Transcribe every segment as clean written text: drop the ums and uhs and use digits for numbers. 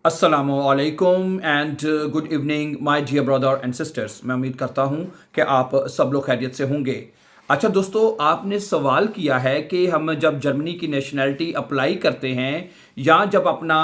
अस्सलामुअलैकुम and good evening my dear brother and sisters. मैं उम्मीद करता हूं कि आप सब लोग खैरियत से होंगे। अच्छा दोस्तों, आपने सवाल किया है कि हम जब जर्मनी की नेशनैलिटी अप्लाई करते हैं या जब अपना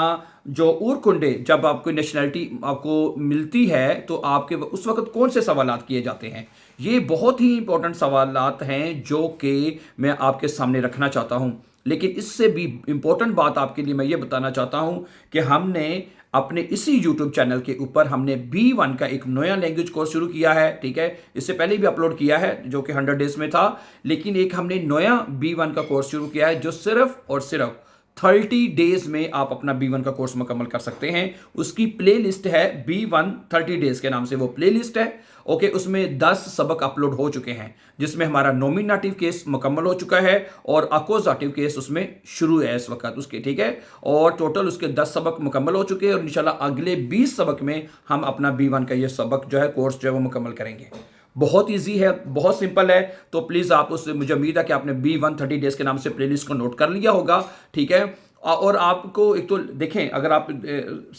जो उरकुंडे जब आपको नेशनैलिटी आपको मिलती है तो आपके उस वक्त कौन से सवालात किए जाते हैं। ये बहुत ही इंपॉर्टेंट सवालात हैं जो कि मैं आपके सामने रखना चाहता हूं। लेकिन इससे भी इम्पोर्टेंट बात आपके लिए मैं ये बताना चाहता हूं कि हमने अपने इसी यूट्यूब चैनल के ऊपर हमने B1 का एक नया लैंग्वेज कोर्स शुरू किया है। ठीक है, इससे पहले भी अपलोड किया है जो कि 100 डेज में था, लेकिन एक हमने नया B1 का कोर्स शुरू किया है जो सिर्फ और सिर्फ 30 डेज में आप अपना B1 का कोर्स मुकम्मल कर सकते हैं। उसकी प्ले लिस्ट है B1 30 डेज के नाम से वो प्ले लिस्ट है। ओके, उसमें 10 सबक अपलोड हो चुके हैं जिसमें हमारा नॉमिनेटिव केस मुकम्मल हो चुका है और अकोजाटिव केस उसमें शुरू है इस वक्त उसके। ठीक है, और टोटल उसके 10 सबक मुकम्मल हो चुके हैं और इंशाल्लाह अगले 20 सबक में हम अपना B1 का ये सबक जो है कोर्स जो है वो मुकम्मल करेंगे। बहुत इजी है, बहुत सिंपल है। तो प्लीज़ आप उससे, मुझे उम्मीद है कि आपने B1 30 डेज के नाम से प्लेलिस्ट को नोट कर लिया होगा। ठीक है, और आपको एक तो देखें, अगर आप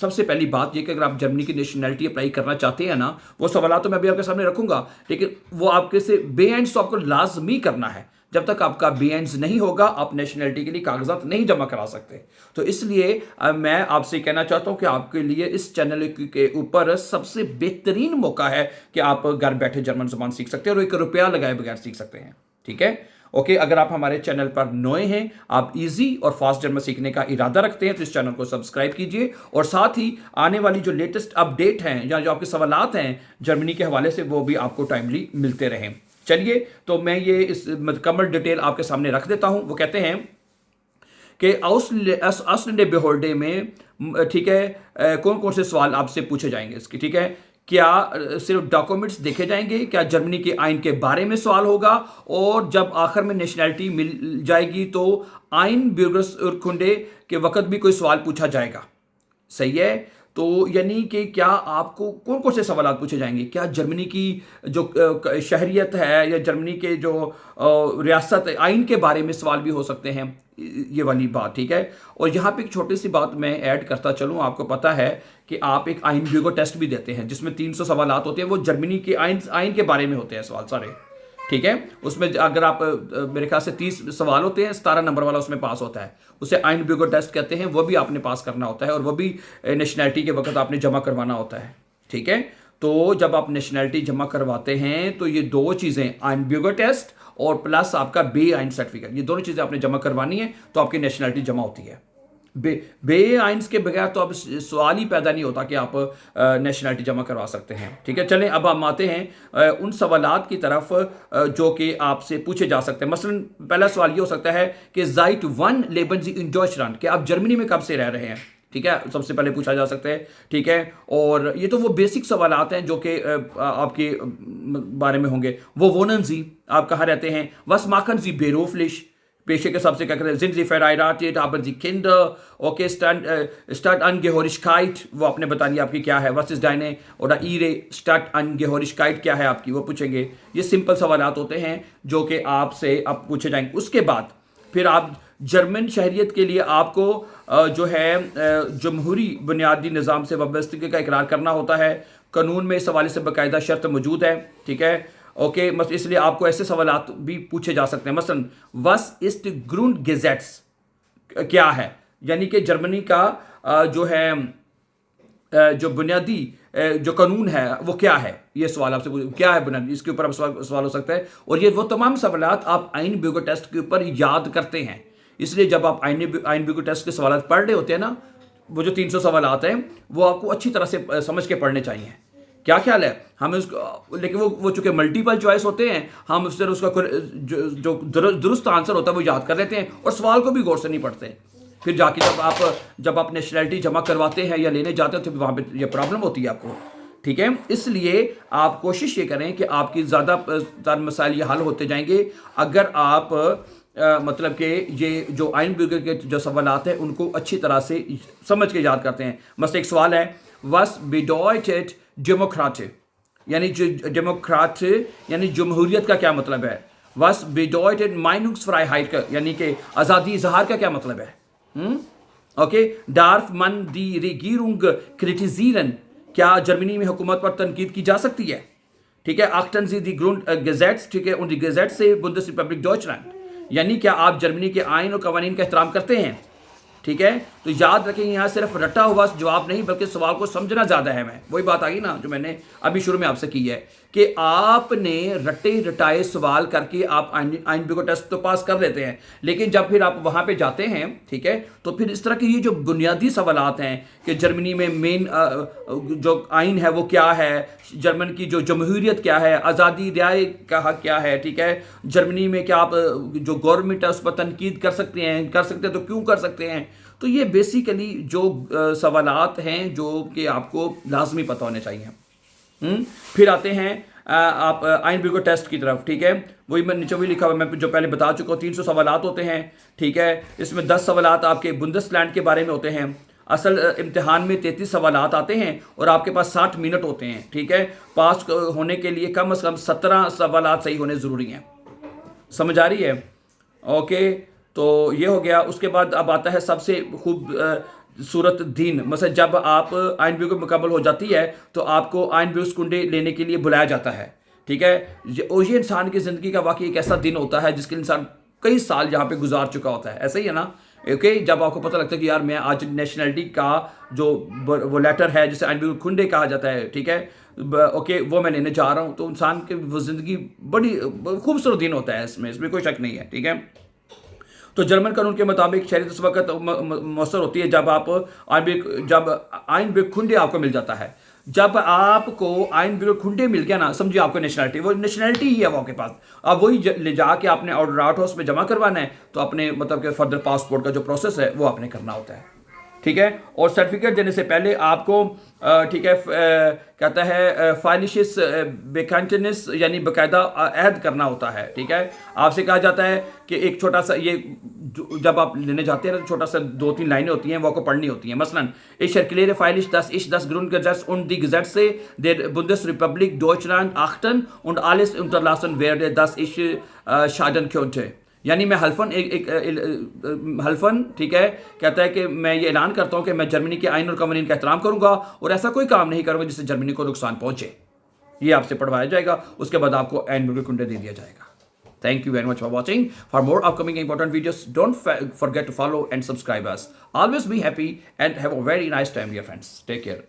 सबसे पहली बात ये कि अगर आप जर्मनी की नेशनैलिटी अप्लाई करना चाहते हैं ना, वो सवाल तो मैं अभी आपके सामने रखूंगा, लेकिन वो आपके से बे-एंड्स तो आपको लाजमी करना है। जब तक आपका बे-एंड्स नहीं होगा आप नेशनैलिटी के लिए कागजात नहीं जमा करा सकते। तो इसलिए मैं आपसे कहना चाहता हूं कि आपके लिए इस चैनल के ऊपर सबसे बेहतरीन मौका है कि आप घर बैठे जर्मन जुबान सीख सकते हैं और 1 रुपया लगाए बगैर सीख सकते हैं। ठीक है, ओके, अगर आप हमारे चैनल पर नए हैं, आप इजी और फास्ट जर्मन सीखने का इरादा रखते हैं तो इस चैनल को सब्सक्राइब कीजिए और साथ ही आने वाली जो लेटेस्ट अपडेट हैं या जो आपके सवालात हैं जर्मनी के हवाले से वो भी आपको टाइमली मिलते रहें। चलिए, तो मैं ये इस मुकम्मल डिटेल आपके सामने रख देता हूं। वो कहते हैं कि असलंडे बेहोल्डे में, ठीक है, कौन कौन से सवाल आपसे पूछे जाएंगे इसके। ठीक है, क्या सिर्फ डॉक्यूमेंट्स देखे जाएंगे, क्या जर्मनी के आइन के बारे में सवाल होगा, और जब आखिर में नेशनैलिटी मिल जाएगी तो आइन ब्यूरस उरकुंडे के वक्त भी कोई सवाल पूछा जाएगा। सही है, तो यानी कि क्या आपको कौन कौन से सवाल पूछे जाएंगे, क्या जर्मनी की जो शहरियत है या जर्मनी के जो रियासत है आइन के बारे में सवाल भी हो सकते हैं, ये वाली बात। ठीक है, और यहाँ पे एक छोटी सी बात मैं ऐड करता चलूँ। आपको पता है कि आप एक आइन ब्यूरो टेस्ट भी देते हैं जिसमें 300 सवालात होते हैं, वो जर्मनी के आइन के बारे में होते हैं सवाल सारे। ठीक है, उसमें अगर आप मेरे ख्याल से 30 सवाल होते हैं, 17 नंबर वाला उसमें पास होता है, उसे आइन ब्यूरो टेस्ट कहते हैं। वो भी आपने पास करना होता है और वो भी नेशनैलिटी के वक्त आपने जमा करवाना होता है। ठीक है, तो जब आप नेशनैलिटी जमा करवाते हैं तो ये दो चीज़ें, आइन ब्यूरो टेस्ट और प्लस आपका बे आइन सर्टिफिकेट, ये दोनों चीज़ें आपने जमा करवानी है तो आपकी नेशनैलिटी जमा होती है। बे आइन्स के बगैर तो अब सवाल ही पैदा नहीं होता कि आप नेशनैलिटी जमा करवा सकते हैं। ठीक है, चलें अब हम आते हैं उन सवालात की तरफ जो कि आपसे पूछे जा सकते हैं। मसलन पहला सवाल ये हो सकता है कि ज़ाइट वन लेबन जी इन डॉइचलैंड, कि आप जर्मनी में कब से रह रहे हैं। ठीक है, सबसे पहले पूछा जा सकता है। ठीक है, और ये तो वो बेसिक सवालात हैं जो कि आपके बारे में होंगे। वो वोनन जी, आप कहाँ रहते हैं। वस माखन जी बेरोफलिश, पेशे के सबसे क्या कहते हैं, जिनजी फेराइराटेड haben Sie Kinder, okay, Stadtangehörigkeit वो आपने बता दिया आपकी क्या है। Was ist deine oder ihre Stadtangehörigkeit क्या है आपकी, वो पूछेंगे। ये सिंपल सवालात होते हैं जो कि आपसे अब पूछे जाएंगे। उसके बाद फिर आप जर्मन शहरियत के लिए आपको जो है जमहूरी बुनियादी निज़ाम से वाबस्तगी का इकरार करना होता है। कानून में इस हवाले से बाकायदा शर्त मौजूद है। ठीक है, ओके, इसलिए आपको ऐसे सवालात भी पूछे जा सकते हैं। मसलन वस इस्ट ग्रुंड गेजेट्स क्या है, यानी कि जर्मनी का जो है जो बुनियादी जो कानून है वो क्या है, ये सवाल आपसे क्या है बुनियादी, इसके ऊपर आप सवाल हो सकता है। और ये वो तमाम सवालात आप आइन ब्यूरो टेस्ट के ऊपर याद करते हैं। इसलिए जब आप आइन ब्यूरो टेस्ट के सवालात पढ़ रहे होते हैं ना, वो जो 300 सवालात हैं वो आपको अच्छी तरह से समझ के पढ़ने चाहिए। क्या ख्याल है हमें उसको, लेकिन वो चूंकि मल्टीपल चॉइस होते हैं, हम उससे उसका जो दुरुस्त आंसर होता है वो याद कर लेते हैं और सवाल को भी गौर से नहीं पढ़ते। फिर जाके जब आप नेशनैलिटी जमा करवाते हैं या लेने जाते हैं तो वहाँ पे ये प्रॉब्लम होती है आपको। ठीक है, इसलिए आप कोशिश ये करें कि आपकी ज़्यादातर मसाइल ये हल होते जाएंगे अगर आप मतलब कि ये जो आइन ब्यूरो के जो सवालात हैं उनको अच्छी तरह से समझ के याद करते हैं। मसलन एक सवाल है, वस bedeutet डेमोक्रेट, यानी डेमोक्रेट यानी जमहूरियत का क्या मतलब है। वस bedeutet Meinungsfreiheit का, यानी कि आज़ादी इजहार का क्या मतलब है। Okay, darf man die Regierung kritisieren? क्या जर्मनी में हुकूमत पर तनकीद की जा सकती है? ठीक है, achten Sie die Grundgesetz, ठीक है, und die Gesetze Bundesrepublik Deutschland, यानी क्या आप जर्मनी के आइन और कवानीन का एहतराम करते हैं? ठीक है, तो याद रखें यहाँ सिर्फ रटा हुआ जवाब नहीं बल्कि सवाल को समझना ज़्यादा है। मैं वही बात आ गई ना जो मैंने अभी शुरू में आपसे की है कि आपने रटे रटाए सवाल करके आप आइनबिगो टेस्ट तो पास कर लेते हैं, लेकिन जब फिर आप वहाँ पे जाते हैं, ठीक है, तो फिर इस तरह के ये जो बुनियादी सवालात हैं कि जर्मनी में मेन जो आइन है वो क्या है, जर्मन की जो जमहूरियत क्या है, आज़ादी राय का हक क्या है, ठीक है, जर्मनी में क्या आप जो गवर्नमेंट है उस पर तनकीद कर सकते हैं तो क्यों कर सकते हैं। तो ये बेसिकली जो सवालात हैं जो कि आपको लाजमी पता होने चाहिए। फिर आते हैं आप आइनबिगो टेस्ट की तरफ, ठीक है, वही मैं नीचे वही लिखा हुआ मैं जो पहले बता चुका हूँ। 300 सवालात होते हैं, ठीक है, इसमें 10 सवालात आपके बुंदेसलैंड के बारे में होते हैं। असल इम्तिहान में 33 सवालात आते हैं और आपके पास 60 मिनट होते हैं, ठीक है। पास होने के लिए कम से कम 17 सवालात सही होने ज़रूरी हैं। समझ आ रही है? ओके, तो ये हो गया। उसके बाद अब आता है सबसे खूब सूरत दिन, मतलब जब आप आइनबिगो मुकम्मल हो जाती है तो आपको आइनबिगो कुंडे लेने के लिए बुलाया जाता है, ठीक है। और ये इंसान की ज़िंदगी का वाकई एक ऐसा दिन होता है जिसके इंसान कई साल यहाँ पे गुजार चुका होता है, ऐसा ही है ना। ओके, जब आपको पता लगता है कि यार मैं आज नेशनलिटी का जो वो लेटर है जिसे आइनबिगो कुंडे कहा जाता है, ठीक है, ओके, वो मैं लेने जा रहा हूँ, तो इंसान की वो ज़िंदगी बड़ी खूबसूरत दिन होता है, इसमें कोई शक नहीं है, ठीक है। तो जर्मन कानून के मुताबिक शरीयत उस वक्त मौसर होती है जब आइनबिगो कुंडे आपको मिल जाता है। जब आपको आइनबिगो कुंडे मिल गया ना, समझिए आपको नेशनलिटी, वो नेशनलिटी ही है वो आपके पास। अब वही ले जाके आपने ऑर्डर आउट हाउस में जमा करवाना है, तो अपने मतलब कि फर्दर पासपोर्ट का जो प्रोसेस है वो आपने करना होता है, ठीक है। और सर्टिफिकेट देने से पहले आपको ठीक है कहता है फाइलिशिस बेकांटनिस यानी बाकायदा अहद करना होता है, ठीक है। आपसे कहा जाता है कि एक छोटा सा ये जब आप लेने जाते हैं तो छोटा सा 2-3 लाइनें होती हैं वो आपको पढ़नी होती हैं। मसलन ich erkläre feierlich, dass ich das Grundgesetz und die Gesetze der Bundesrepublik Deutschland achten und alles unterlassen werde, das ich schaden könnte। यानी मैं हल्फन ठीक है कहता है कि मैं ये ऐलान करता हूँ कि मैं जर्मनी के आइन और कवानीन का एहतराम करूँगा और ऐसा कोई काम नहीं करूँगा जिससे जर्मनी को नुकसान पहुँचे। ये आपसे पढ़वाया जाएगा, उसके बाद आपको आइनबिगो कुंडे दे दिया जाएगा। Thank you very much for watching. For more upcoming important videos, don't forget to follow and subscribe us. Always be happy and have a very nice time, dear friends. Take care.